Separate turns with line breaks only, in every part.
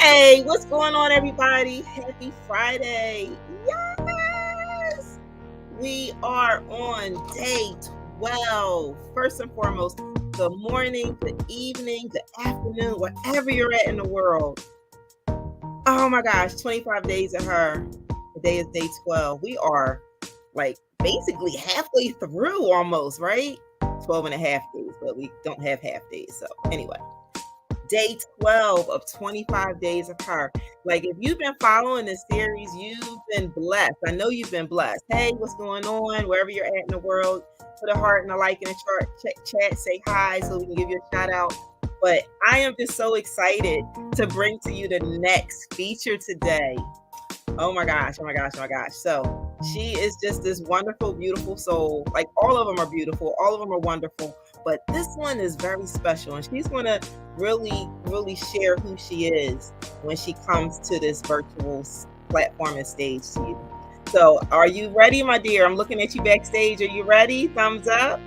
Hey, what's going on, everybody? Happy Friday. Yes! We are on day 12. First and foremost, good morning, good evening, good afternoon, wherever you're at in the world. Oh my gosh, 25 days of her. Today is day 12. We are like basically halfway through almost, right? 12 and a half days, but we don't have half days. So, anyway. Day 12 of 25 days of her. Like, if you've been following this series, you've been blessed. I know you've been blessed. Hey, what's going on? Wherever you're at in the world, put a heart and a like in the chat, say hi so we can give you a shout out. But I am just so excited to bring to you the next feature today. Oh my gosh. So she is just this wonderful, beautiful soul. Like, all of them are beautiful. All of them are wonderful. But this one is very special. And she's going to really share who she is when she comes to this virtual platform and stage to you. So are you ready, my dear? I'm looking at you backstage. Are you ready? Thumbs up.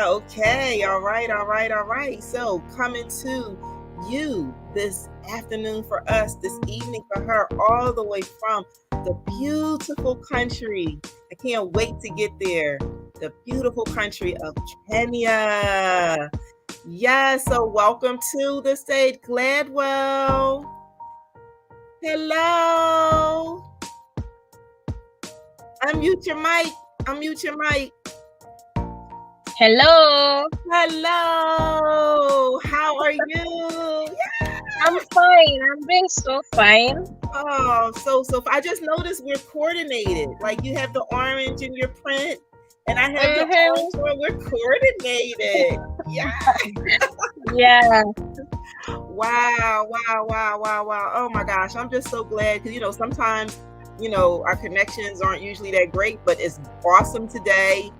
Okay. All right. So coming to you this afternoon for us, this evening for her, all the way from the beautiful country. I can't wait to get there. The beautiful country of Kenya. Yes, so welcome to the stage, Gladwell. Hello. Unmute your mic.
Hello.
How are you?
Yeah. I'm fine. I'm doing so fine.
Oh, so I just noticed we're coordinated. Like, you have the orange in your print, and I have the orange one. We're coordinated. Yeah.
Yeah.
Wow. Oh my gosh. I'm just so glad because, sometimes, our connections aren't usually that great, but it's awesome today.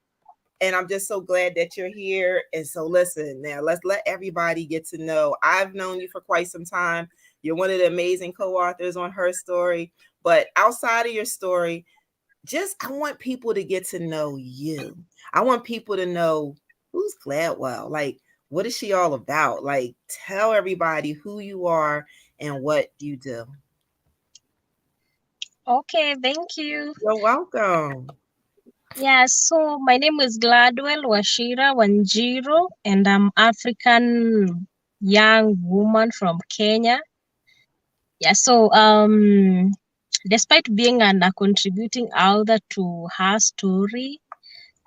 And I'm just so glad that you're here. And so listen, now let's let everybody get to know. I've known you for quite some time. You're one of the amazing co-authors on HERStory. But outside of your story, I want people to get to know you. I want people to know, who's Gladwell? Like, what is she all about? Like, tell everybody who you are and what you do.
Okay, thank you.
You're welcome.
Yeah, so my name is Gladwell Wachira Wanjiro, and I'm African young woman from Kenya. Yeah, so despite being a contributing author to HERStory,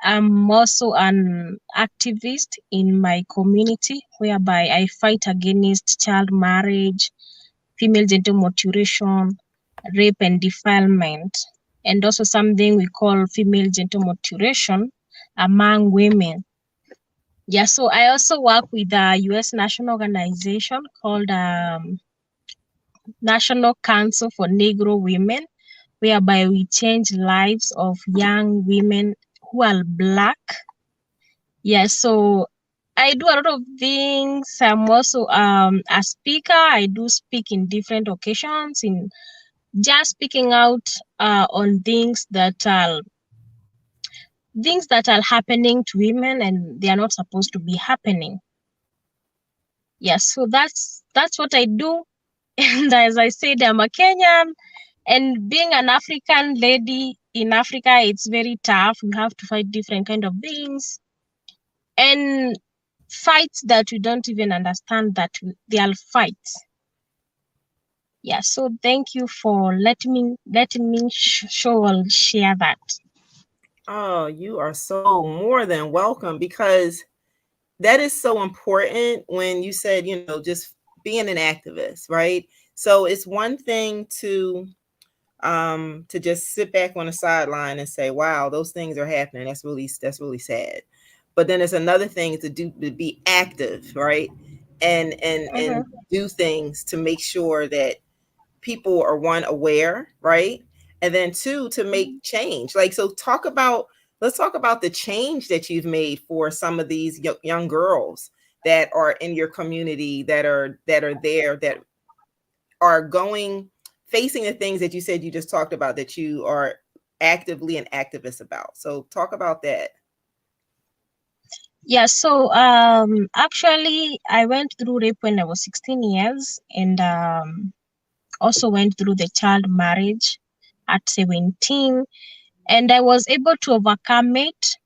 I'm also an activist in my community, whereby I fight against child marriage, female genital mutilation, rape and defilement, and also something we call female genital mutilation among women. Yeah, so I also work with a U.S. national organization called National Council for Negro Women, whereby we change lives of young women who are Black. Yeah, so I do a lot of things. I'm also a speaker. I do speak in different occasions, in just speaking out on things that are happening to women and they are not supposed to be happening. Yes, so that's what I do. And as I said, I'm a Kenyan, and being an African lady in Africa, it's very tough. We have to fight different kind of things and fights that we don't even understand that they are fights. Yeah, so thank you for letting me share that.
Oh, you are so more than welcome, because that is so important when you said, just being an activist, right? So it's one thing to just sit back on the sideline and say, wow, those things are happening. That's really sad. But then it's another thing to be active, right? And do things to make sure that people are, one, aware, right? And then two, to make change. Like, so let's talk about the change that you've made for some of these young girls that are in your community, that are there, that are facing the things that you said you just talked about, that you are actively an activist about. So talk about that.
Yeah, so actually I went through rape when I was 16 years, and also went through the child marriage at 17, and I was able to overcome it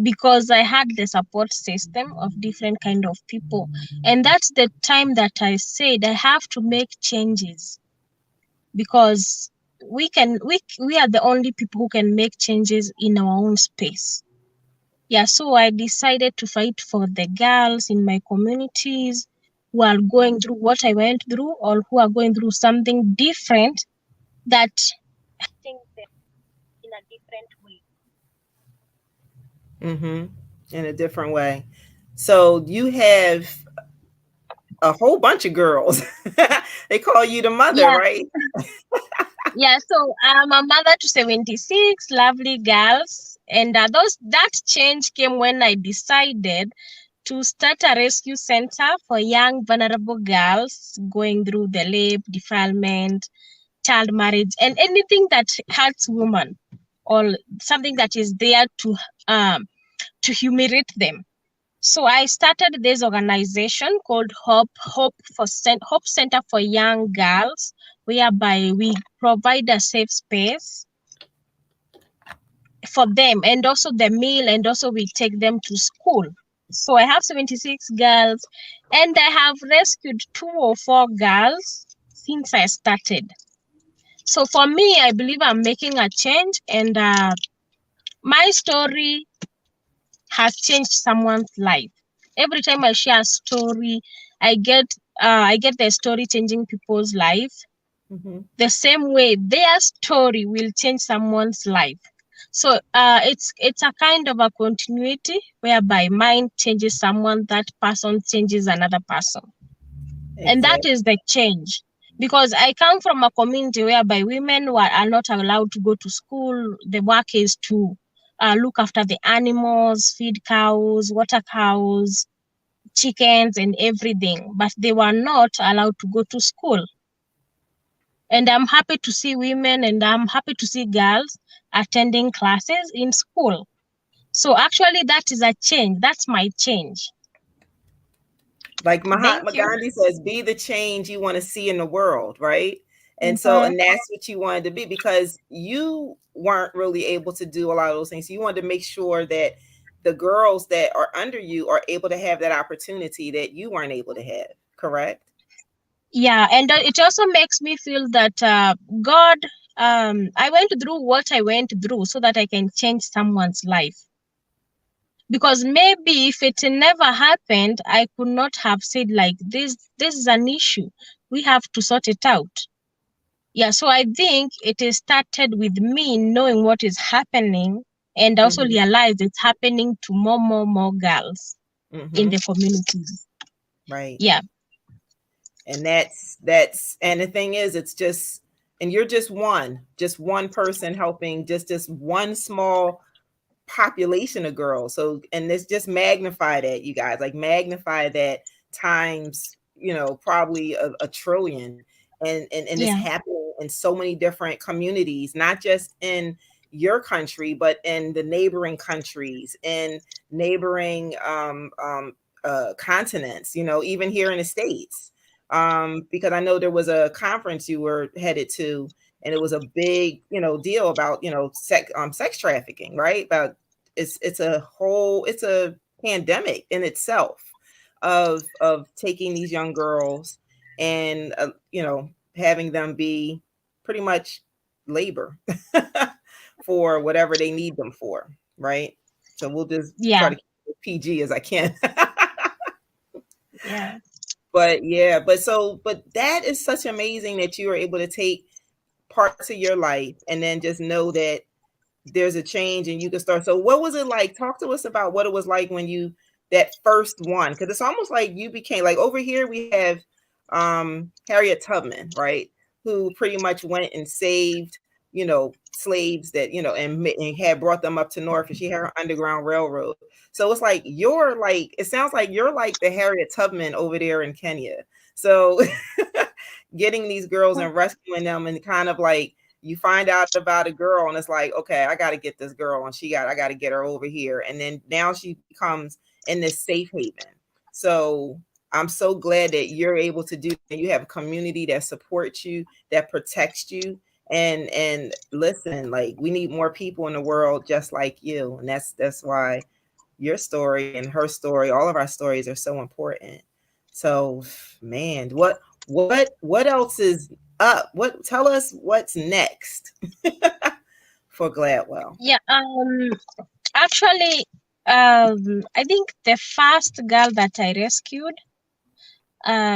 because I had the support system of different kind of people. And that's the time that I said I have to make changes, because we are the only people who can make changes in our own space. Yeah, so I decided to fight for the girls in my communities who are going through what I went through, or who are going through something different, that think them in a different way.
Mm-hmm. In a different way. So you have a whole bunch of girls. They call you the mother,
Yeah,
right?
yeah. So I'm a mother to 76 lovely girls, and that change came when I decided to start a rescue center for young vulnerable girls going through the rape, defilement, child marriage, and anything that hurts women, or something that is there to humiliate them. So I started this organization called Hope Center for Young Girls, whereby we provide a safe space for them, and also the meal, and also we take them to school. So I have 76 girls, and I have rescued 2 or 4 girls since I started. So for me, I believe I'm making a change, and my story has changed someone's life. Every time I share a story, I get I get the story changing people's life.
Mm-hmm.
The same way their story will change someone's life. So it's a kind of a continuity whereby mine changes someone, that person changes another person, and that
Exactly.
is the change. Because I come from a community whereby women are not allowed to go to school. The work is to look after the animals, feed cows, water cows, chickens, and everything, but they were not allowed to go to school. And I'm happy to see women, and I'm happy to see girls attending classes in school. So actually, that is a change. That's my change.
Like
Thank
Mahatma
you.
Gandhi says, be the change you want to see in the world, right? And so,
Mhm.
and that's what you wanted to be, because you weren't really able to do a lot of those things. So you wanted to make sure that the girls that are under you are able to have that opportunity that you weren't able to have, correct?
Yeah, and it also makes me feel that God, I went through what I went through so that I can change someone's life. Because maybe if it never happened, I could not have said like this. This is an issue. We have to sort it out. Yeah, so I think it is started with me knowing what is happening, and also
Mm-hmm.
realize it's happening to more girls in
Mm-hmm.
the communities.
Right.
Yeah,
And that's and the thing is, it's just, and you're just one person helping just one small population of girls. So, and this just magnify that, you guys, like magnify that times, probably a trillion. And it's
yeah,
happening in so many different communities, not just in your country, but in the neighboring countries, in neighboring continents, even here in the States. Because I know there was a conference you were headed to, and it was a big, deal about, sex trafficking, right? About it's a pandemic in itself of taking these young girls and having them be pretty much labor for whatever they need them for, right? So we'll just try
yeah,
to keep it PG as I can.
yeah,
But yeah, but that is such amazing that you are able to take parts of your life and then just know that there's a change and you can start. So what was it like? Talk to us about what it was like when you, that first one, because it's almost like you became, like, over here we have Harriet Tubman, right, who pretty much went and saved, slaves that, and had brought them up to north, and she had her underground railroad. So it's like you're like, it sounds like you're like the Harriet Tubman over there in Kenya. So getting these girls and rescuing them, and kind of like You find out about a girl and it's like, okay, I got to get this girl and I got to get her over here. And then now she becomes in this safe haven. So I'm so glad that you're able to do that. You have a community that supports you, that protects you. And listen, like, we need more people in the world just like you. And that's why your story and her story, all of our stories are so important. So, man, what else is up? What Tell us what's next for Gladwell.
Yeah. Actually, I think the first girl that I rescued,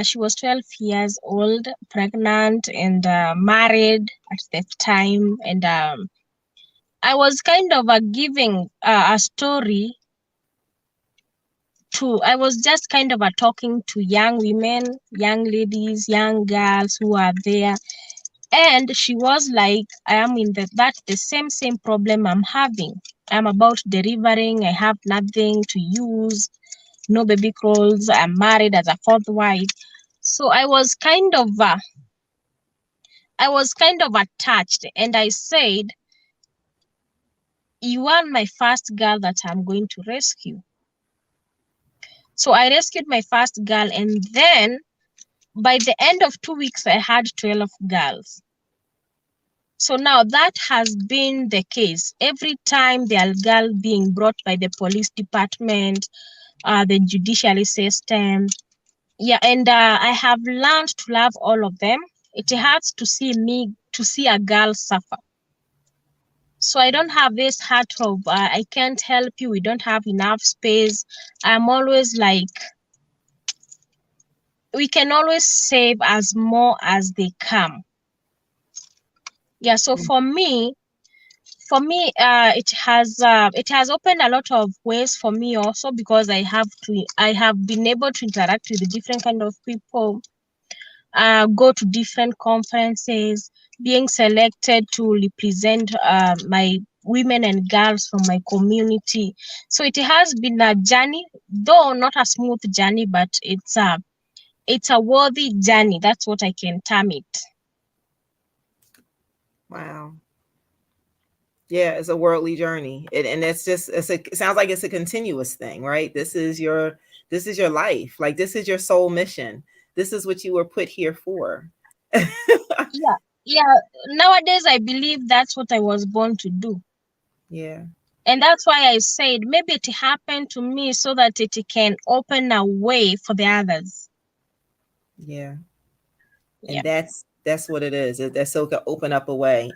she was 12 years old, pregnant, and married at the time. And I was kind of giving a story I was just kind of talking to young women, young ladies, young girls who are there. And she was like, I am in the same problem I'm having. I'm about delivering, I have nothing to use, no baby clothes, I'm married as a fourth wife. So I was kind of attached, and I said, you are my first girl that I'm going to rescue. So I rescued my first girl, and then by the end of 2 weeks, I had 12 girls. So now that has been the case. Every time there are girls being brought by the police department, the judiciary system. Yeah, and I have learned to love all of them. It hurts to see a girl suffer. So I don't have this heart of, I can't help you, we don't have enough space. I'm always like, we can always save as more as they come. Yeah, so for me, it has opened a lot of ways for me also, because I have been able to interact with different kind of people, go to different conferences, being selected to represent my women and girls from my community. So it has been a journey, though not a smooth journey, but it's a worthy journey. That's what I can term it.
Wow. Yeah, it's a worldly journey. And it sounds like it's a continuous thing, right? This is your life. Like, this is your soul mission. This is what you were put here for.
Yeah, yeah. Nowadays, I believe that's what I was born to do.
Yeah.
And that's why I said maybe it happened to me so that it can open a way for the others.
Yeah.
Yeah.
And that's what it is. That's so it can open up a way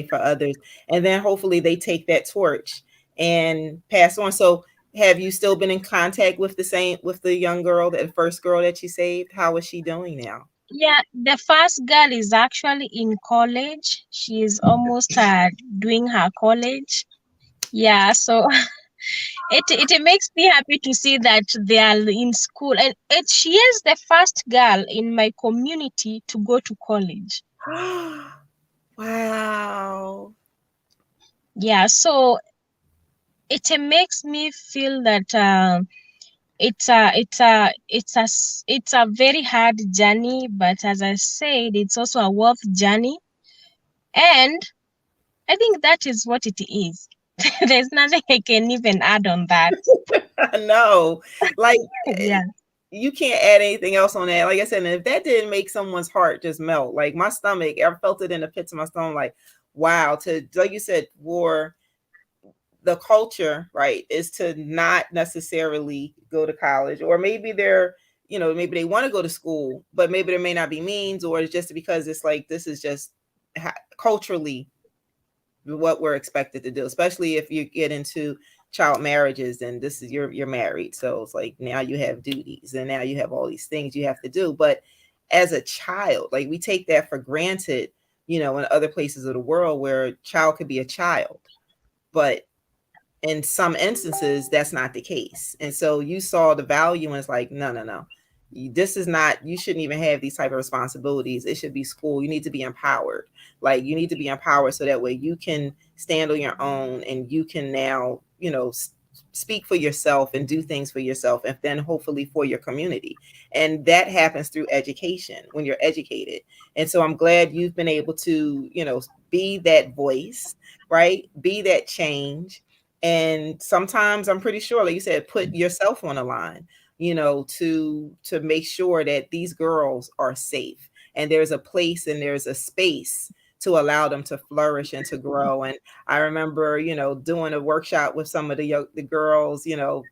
for others. And then hopefully they take that torch and pass on. So have you still been in contact with the young girl, the first girl that you saved? How is she doing now?
Yeah, the first girl is actually in college. She is almost doing her college. Yeah, so it makes me happy to see that they are in school, and she is the first girl in my community to go to college.
Wow.
Yeah, so it makes me feel that it's a very hard journey, but as I said, it's also a worth journey, and I think that is what it is. There's nothing I can even add on that.
No, like,
Yeah.
you can't add anything else on that. Like I said, and if that didn't make someone's heart just melt, like my stomach, I felt it in the pits of my stomach. Like, wow, to like you said, for the culture, right, is to not necessarily go to college, or maybe maybe they want to go to school, but maybe there may not be means, or it's just because it's like this is just culturally what we're expected to do, especially if you get into child marriages and this is you're married, so it's like now you have duties and now you have all these things you have to do. But as a child, like, we take that for granted, in other places of the world where a child could be a child, but in some instances that's not the case. And so you saw the value and it's like, no, no, no, this is not, you shouldn't even have these type of responsibilities. It should be school. You need to be empowered. Like, you need to be empowered so that way you can stand on your own and you can now speak for yourself and do things for yourself, and then hopefully for your community. And that happens through education, when you're educated. And so I'm glad you've been able to, be that voice, right? Be that change. And sometimes I'm pretty sure, like you said, put yourself on the line, to make sure that these girls are safe, and there's a place and there's a space to allow them to flourish and to grow. And I remember, doing a workshop with some of the girls,
Mhm.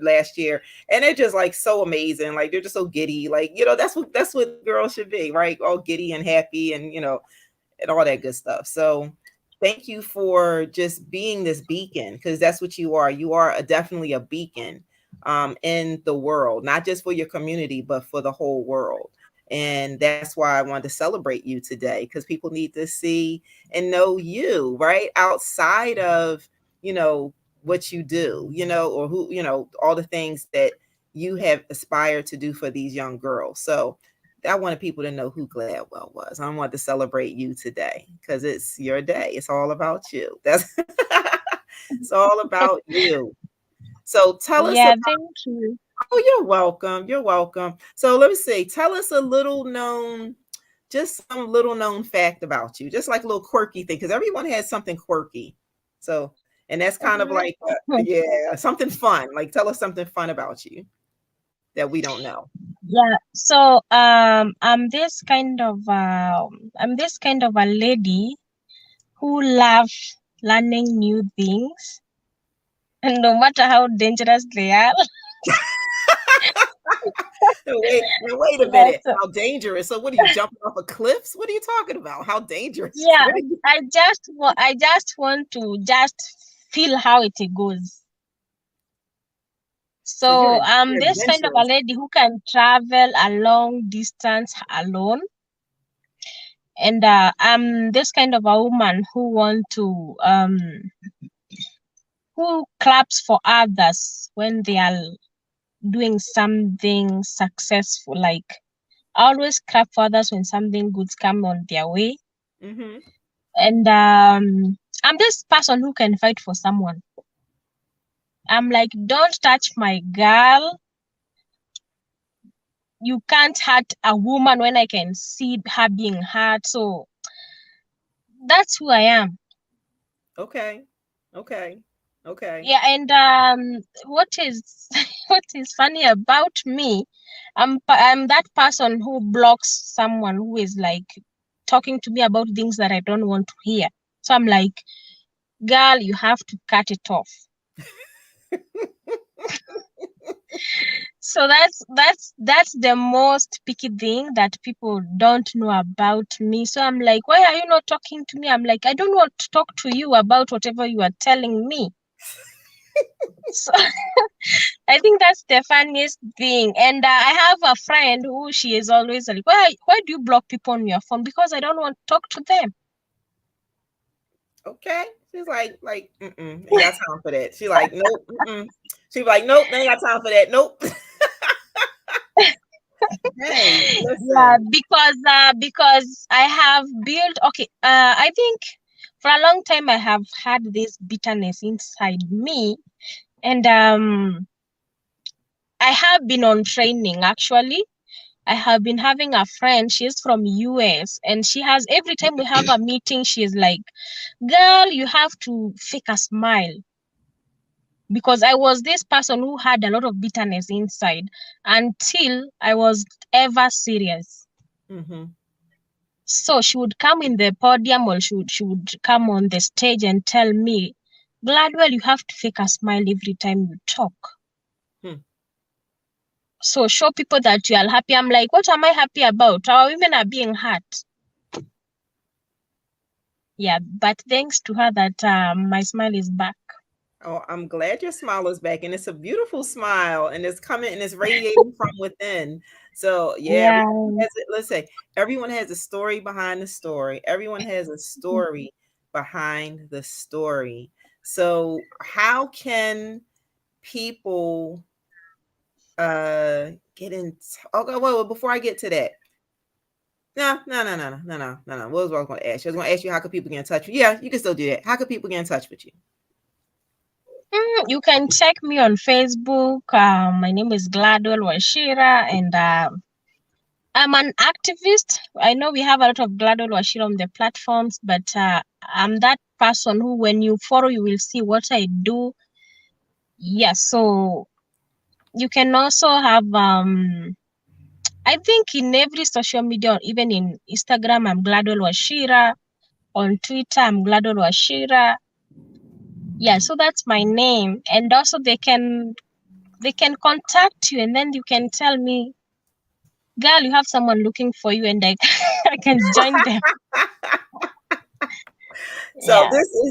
last year, and they're just like so amazing. Like they're just so giddy. Like, that's what girls should be, right? All giddy and happy, and and all that good stuff. So thank you for just being this beacon, because that's what you are. You are definitely a beacon in the world, not just for your community, but for the whole world. And that's why I wanted to celebrate you today, because people need to see and know you, right? Outside of, you know, what you do, or who, all the things that you have aspired to do for these young girls. So I wanted people to know who Gladwell was. I wanted to celebrate you today because it's your day. It's all about you. That's it's all about you. So tell us
Yeah,
about.
thank you.
Oh, you're welcome. You're welcome. So let me see. Tell us just some little known fact about you, just like a little quirky thing, because everyone has something quirky. So, and that's kind of
Mhm.
like, yeah, something fun. Like, tell us something fun about you that we don't know.
Yeah, so I'm this kind of a lady who love learning new things, and no matter how dangerous they are.
Wait a
Yeah,
minute.
so
How dangerous? So, what are you jumping off of cliffs? What are you talking about? How dangerous?
yeah,
What are you?
I just want to just feel how it goes.
So you're
So
you're
this kind of a
adventurous.
lady who can travel a long distance alone, and I'm this kind of a woman who claps for others when they are doing something successful. Like I always clap for others when something good's come on their way.
Mm-hmm.
And I'm this person who can fight for someone. I'm like, don't touch my girl. You can't hurt a woman when I can see her being hurt. So that's who I am.
Okay. Okay. Okay.
Yeah, and what is what is funny about me, I'm that person who blocks someone who is like talking to me about things that I don't want to hear. So I'm like, girl, you have to cut it off. So that's the most picky thing that people don't know about me. So I'm like, why are you not talking to me? I'm like, I don't want to talk to you about whatever you are telling me. So I think that's the funniest thing. And I have a friend who she is always like, why do you block people on your phone? Because I don't want to talk to them.
Okay. She's like, ain't got time for that. She like, nope. Mm-mm. She like, nope, ain't got time for that. Nope. Hey,
Yeah,
listen.
because I have built, okay, I think for a long time I have had this bitterness inside me, and I have been on training actually. I have been having a friend, she's from US, and she has every time we have a meeting, she's like, girl, you have to fake a smile. Because I was this person who had a lot of bitterness inside until I was ever serious.
Mm-hmm.
So she would come in the podium, or she would come on the stage and tell me, Gladwell, you have to fake a smile every time you talk.
Hmm.
So show people that you are happy. I'm like, what am I happy about? Our women are being hurt. Yeah, but thanks to her that my smile is back.
Oh, I'm glad your smile is back, and it's a beautiful smile, and it's coming and it's radiating from within. So yeah,
Yeah.
let's say everyone has a story behind the story. Everyone has a story behind the story. So how can people get in? Okay, well, before I get to that, no, no, no, no, no, no, no, no, no. What was I going to ask you? I was going to ask you, how could people get in touch with you? Yeah, you can still do that. How could people get in touch with you?
You can check me on Facebook. My name is Gladwell Wachira, and I'm an activist. I know we have a lot of Gladwell Wachira on the platforms, but I'm that person who, when you follow, you will see what I do. Yes, so you can also have I think in every social media, even in Instagram, I'm Gladwell Wachira. On Twitter, I'm Gladwell Wachira. Yeah, so that's my name. And also they can contact you, and then you can tell me, girl, you have someone looking for you, and I I can join them.
So
Yeah.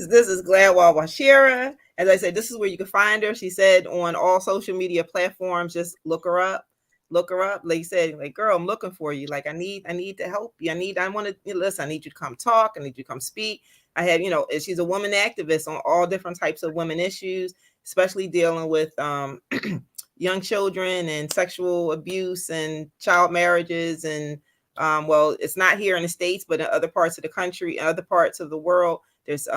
this is Gladwell Wachira. As I said, this is where you can find her. She said on all social media platforms, just look her up. Look her up. Like you said, like, girl, I'm looking for you. Like, I need to help you. I want to listen. I need you to come talk. I need you to come speak. I had, she's a woman activist on all different types of women issues, especially dealing with young children and sexual abuse and child marriages and well, it's not here in the States, but in other parts of the country, other parts of the world, there's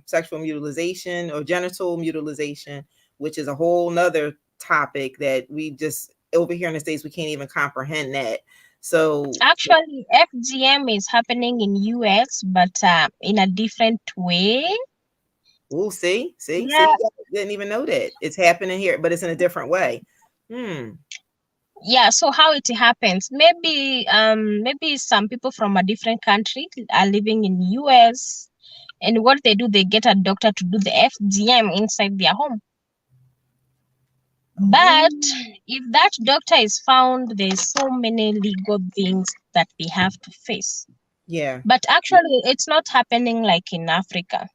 sexual mutilation or genital mutilation, which is a whole nother topic that we just over here in the States, we can't even comprehend that. So
Actually, FGM is happening in US, but in a different way.
we'll see,
Yeah.
you guys didn't even know that it's happening here, but it's in a different way.
Yeah, so how it happens? Maybe some people from a different country are living in US, and what they do, they get a doctor to do the FGM inside their home. But if that doctor is found, there's so many legal things that they have to face.
Yeah.
But actually, it's not happening like in Africa.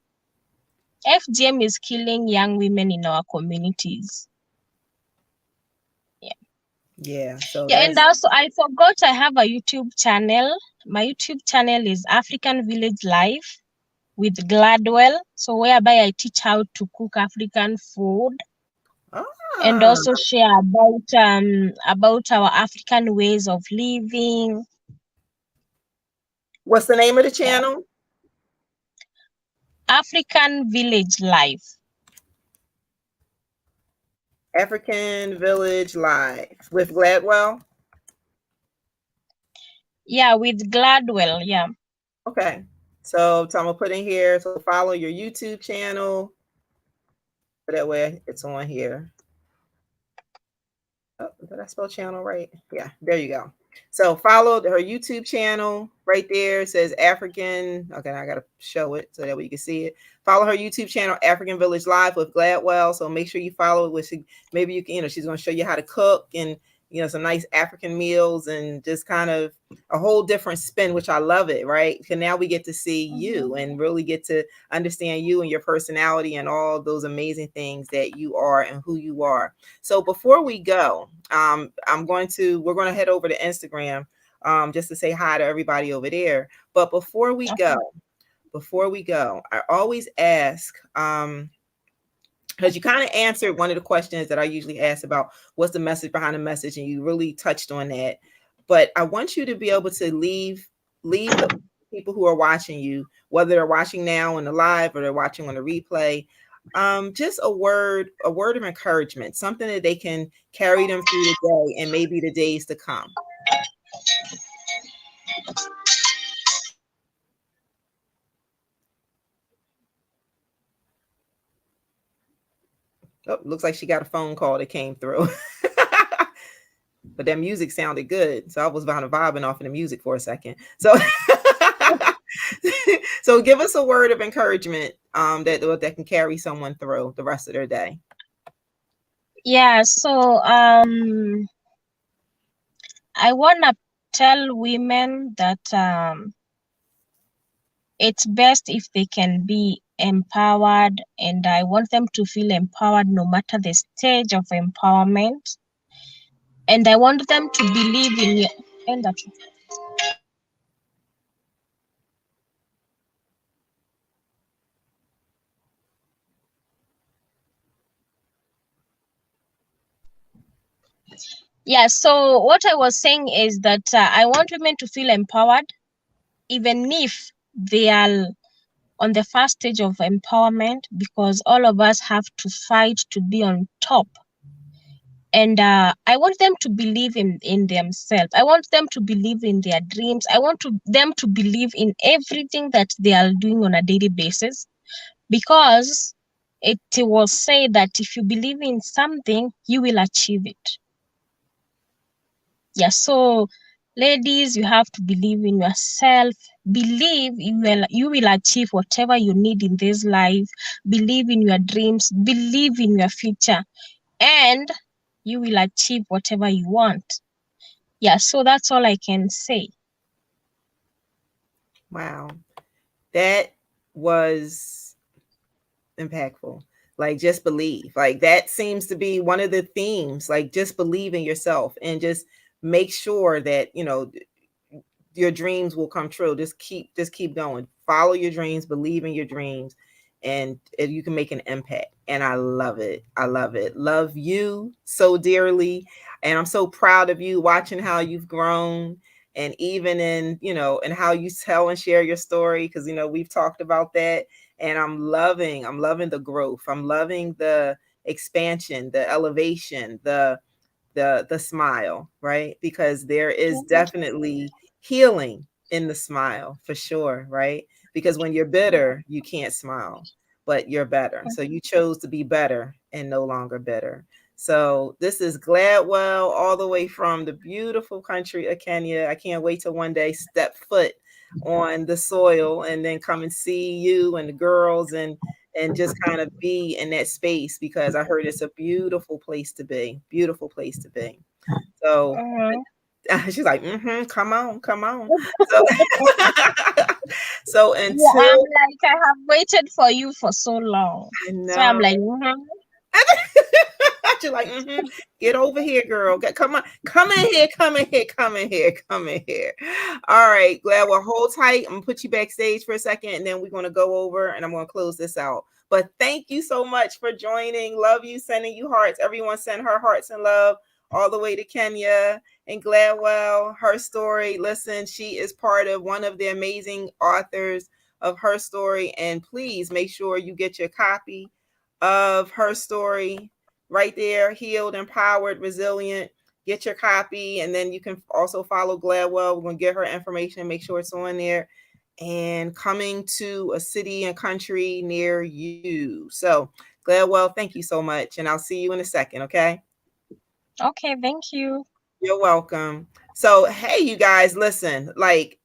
FGM is killing young women in our communities.
Yeah. So
Yeah, and
that's
also I forgot I have a YouTube channel. My YouTube channel is African Village Life with Gladwell. So whereby I teach how to cook African food and
ah,
also share about our African ways of living.
what's the name of the
Yeah.
channel?
African Village Life.
African Village Live with Gladwell.
Yeah, with Gladwell. Yeah.
Okay. So I'm gonna put in here. So follow your YouTube channel. So that way it's on here. Oh, did I spell channel right? Yeah, there you go. So follow her YouTube channel right there. It says African. Okay, I gotta show it so that way you can see it. Follow her YouTube channel, African Village Live with Gladwell. So make sure you follow it. With maybe you can, she's gonna show you how to cook and some nice African meals and just kind of a whole different spin, which I love it, right? Because now we get to see you and really get to understand you and your personality and all those amazing things that you are and who you are. So before we go, we're going to head over to Instagram just to say hi to everybody over there. But before we go, I always ask, because you kind of answered one of the questions that I usually ask about what's the message behind the message, and you really touched on that. But I want you to be able to leave the people who are watching you, whether they're watching now on the live or they're watching on the replay, just a word of encouragement, something that they can carry them through the day and maybe the days to come. Oh, looks like she got a phone call that came through. But that music sounded good, so I was kind of vibing off of the music for a second. So so give us a word of encouragement that can carry someone through the rest of their day.
Yeah, so I wanna tell women that it's best if they can be empowered, and I want them to feel empowered no matter the stage of empowerment. And I want them to believe in that. Yeah, so what I was saying is that I want women to feel empowered, even if they are on the first stage of empowerment, because all of us have to fight to be on top. And I want them to believe in themselves. I want them to believe in their dreams. I want them to believe in everything that they are doing on a daily basis, because it was said that if you believe in something, you will achieve it. Yeah, so ladies, you have to believe in yourself. Believe you will achieve whatever you need in this life. Believe in your dreams. Believe in your future, and you will achieve whatever you want. Yeah, so that's all I can say.
Wow. That was impactful. Like, just believe. Like, that seems to be one of the themes. Like, just believe in yourself and just make sure that, your dreams will come true. Just keep going. Follow your dreams, believe in your dreams, and you can make an impact. And I love it. I love it. Love you so dearly. And I'm so proud of you, watching how you've grown, and even in, and how you tell and share your story, because we've talked about that. And I'm loving the growth. I'm loving the expansion, the elevation, the smile, right? Because there is definitely healing in the smile, for sure, right? Because when you're bitter, you can't smile, but you're better. So you chose to be better and no longer bitter. So this is Gladwell, all the way from the beautiful country of Kenya. I can't wait till one day step foot on the soil and then come and see you and the girls, and just kind of be in that space, because I heard it's a beautiful place to be. Beautiful place to be. So she's like, come on, come on. So, so
Yeah, I'm
until
like, I have waited for you for so long.
I
So I'm
know.
like,
You're like, get over here, girl. Come on, come in here, come in here, come in here, come in here. All right, glad. Well, hold tight. I'm gonna put you backstage for a second, and then we're gonna go over, and I'm gonna close this out. But thank you so much for joining. Love you. Sending you hearts. Everyone send her hearts and love all the way to Kenya. And Gladwell, HERStory. Listen, she is part of one of the amazing authors of HERStory, and please make sure you get your copy of HERStory right there. Healed, empowered, resilient. Get your copy, and then you can also follow Gladwell. We're going to get her information, make sure it's on there, and coming to a city and country near you. So Gladwell, thank you so much, and I'll see you in a second. Okay.
okay, thank you.
You're welcome. So, hey, you guys, listen, like,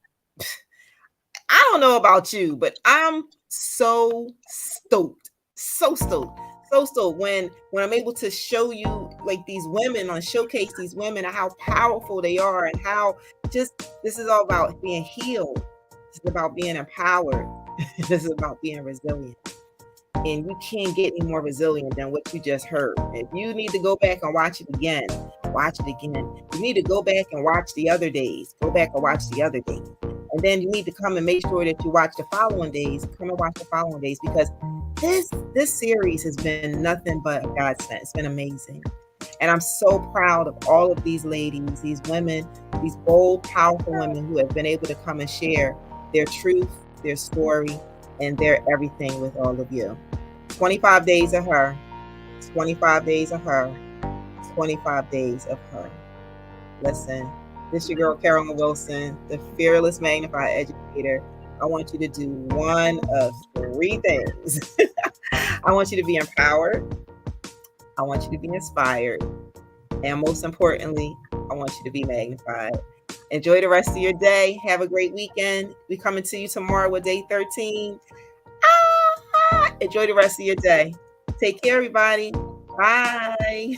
I don't know about you, but I'm so stoked, so stoked, so stoked when I'm able to show you, like, these women, on showcase these women and how powerful they are, and how just this is all about being healed. This is about being empowered. This is about being resilient. And you can't get any more resilient than what you just heard. If you need to go back and watch it again, watch it again. You need to go back and watch the other days. Go back and watch the other days. And then you need to come and make sure that you watch the following days. Come and watch the following days, because this series has been nothing but a godsend. It's been amazing. And I'm so proud of all of these ladies, these women, these bold, powerful women who have been able to come and share their truth, their story, and their everything with all of you. 25 days of her, 25 days of her, 25 days of her. Listen, this is your girl, Carolyn Wilson, the Fearless Magnified Educator. I want you to do one of three things. I want you to be empowered. I want you to be inspired. And most importantly, I want you to be magnified. Enjoy the rest of your day. Have a great weekend. We coming to you tomorrow with day 13. Enjoy the rest of your day. Take care, everybody. Bye.